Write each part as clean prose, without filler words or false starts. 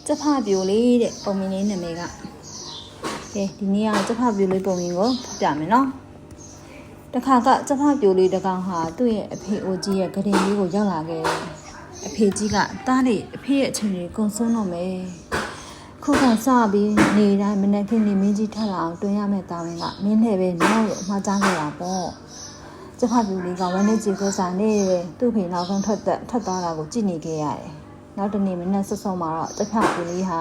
จะพาบิวเลยเด็กပုံမြင်လေးနာမည်ကဒီနေ့ကจะพาบิวလေးပုံမြင်ကိုပြမယ်နော်တခါကจะพาบิวလေးတကောင်ဟာသူ့ရဲ့အဖေအိုကြီးရဲ့ဂရင်လေးကိုရောက်လာခဲ့အဖေကြီးကတားနေအဖေရဲ့အချိန်ကြီးကုန်ဆုံးတော့မယ်ခုကစပြီးနေတိုင်းမနေ့ကနေမင်းကြီးထလာအောင်တွင်ရမယ့်တာဝန်ကမင်းနဲ့ပဲနောက်လို့အမှားကြားခဲ့တာပေါ့จะพาบิวလေးကဝမ်းနေကြည့်ကိုစားနေသူ့ဖေနောက်ဆုံးထွက်သွားတာကိုကြည့်နေခဲ့ရတယ်နောက်တနေ့မနေ့ဆွဆုံမှာတော့จะพาบิวလေးဟာ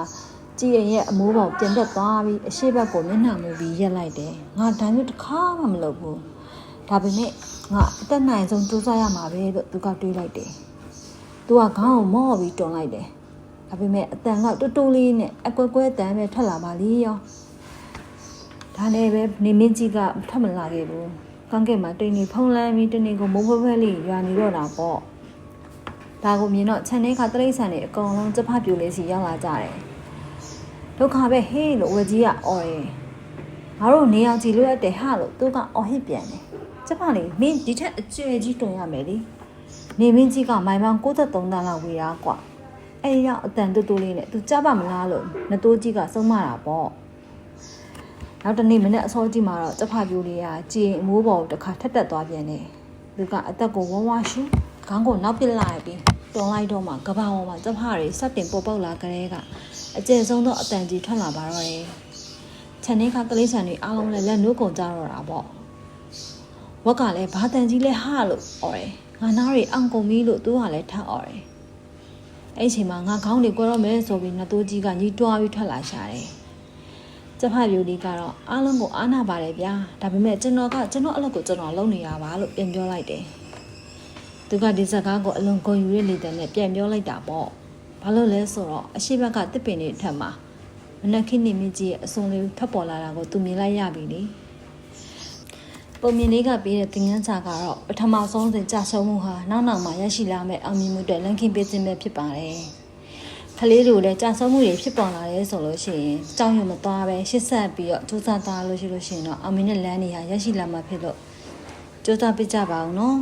ကြည်ရဲ့အမိုးပေါင်ပြန်တက်သွားပြီးအရှိဘက်ကိုမျက်နှာမူပြီးရက်လိုက်တယ်ငါဒါမျိုးတစ်ခါမှမလုပ်ဘူးဒါပေမဲ့ငါအသက်နိုင်ဆုံးစူးစမ်းရမှာပဲလို့သူကတွေးလိုက်တယ်သူကခေါင်းကိုမော့ပြီးတွန်လိုက်တယ်ဒါပေမဲ့အတန်ကတူတူလေးနဲ့အကွက်ကွဲတန်းပဲထွက်လာပါလေရောဒါနဲ့ပဲနေမင်းကြီးကထွက်မလာခဲ့ဘူးကန်းကဲမှာတိတ်နေဖုံးလန်းပြီးတနေ့ကိုမိုးဖွဲလေးရွာနေတော့တာပေါ့ဒါကိုမြင်တော့ခြံထဲကတရိတ်ဆန်တွေအကုန်လုံးจะพาบิวလေးစီရောက်လာကြတယ်ဒုက္ခပဲဟေးလို့ဝကြီးကအော်တယ်ငါတို့နေအောင်ကြည့်လို့ရတဲ့ဟာလို့သူကအော်ဟစ်ပြန်တယ်ကျမလေးမင်းဒီထက်အကျယ်ကြီးတွင်ရမယ်လေနေမင်းကြီးကမိုင်ပေါင်း63တန်းလောက်ဝေးတာကွာအဲ့ဒီတော့အတန်တူတူလေးနဲ့သူကြားပါမလားလို့နတိုးကြီးကဆုံးမတာပေါ့နောက်တနေ့မနေ့အစောကြီးမှာတော့ကျဖပြိုးလေးကကြည်အမိုးပေါ်တစ်ခါထက်တက်သွားပြန်တယ်သူကအသက်ကိုဝဝရှူခေါင်းကိုနောက်ပစ်လိုက်ပြီးတွန်လိုက်တော့မှကဘာပေါ်မှာကျဖတွေစတင်ပေါ်ပေါက်လာကြတဲ့ကအကျဉ်ဆုံးသောအတန်ကြီးထွက်လာပါတော့တယ်ခြံထဲကကလေးဆန်တွေအားလုံးလည်းလက်နိုးကုန်ကြတော့တာပေါ့ဝက်ကလည်းဘာတန်ကြီးလဲဟာလို့အော်တယ်ငါနားတွေအောင်ကုန်ပြီလို့သူကလည်းထပ်အော်တယ်အဲ့ချိန်မှာငါခေါင်းတွေကွဲတော့မယ်ဆိုပြီးနတိုးကြီးကညီးတွားပြီးထွက်လာရှာတယ်ကျဖပြိုလေးကတော့အားလုံးကိုအားနာပါတယ်ဗျာဒါပေမဲ့ကျွန်တော်အလုပ်ကိုကျွန်တော်လုပ်နေရပါလို့ပြန်ပြောလိုက်တယ်သူကဒီစကားကိုအလွန်ဂုဏ်ယူရလေတဲ့နဲ့ပြန်ပြောလိုက်တာပေါ့ဘာလို့လဲဆိုတော့အရှိဘက်ကတစ်ပင်တွေထက်မှာမနက်ခင်းနေမြင့်ကြီးရဲ့အစုံလေးထပ်ပေါ်လာတာကိုသူမြင်လိုက်ရပြီလေပုံမြင်လေးကပေးတဲ့သင်ခန်းစာကတော့ပထမဆုံးစဉ်ကြာဆုံးမှုဟာနောက်မှာရရှိလာမယ့်အောင်မြင်မှုတွေလန့်ခင်းပေးခြင်းပဲဖြစ်ပါတယ်ကလေးတို့လည်းကြာဆုံးမှုတွေဖြစ်ပေါ်လာတယ်ဆိုလို့ရှိရင်ကြောက်ရွံ့မသွားပဲရှစ်ဆက်ပြီးတော့စူးစမ်းသွားလို့ရှိရင်တော့အောင်မြင်တဲ့လမ်းတွေဟာရရှိလာမှာဖြစ်လို့စူးစမ်းပြကြပါဦးနော်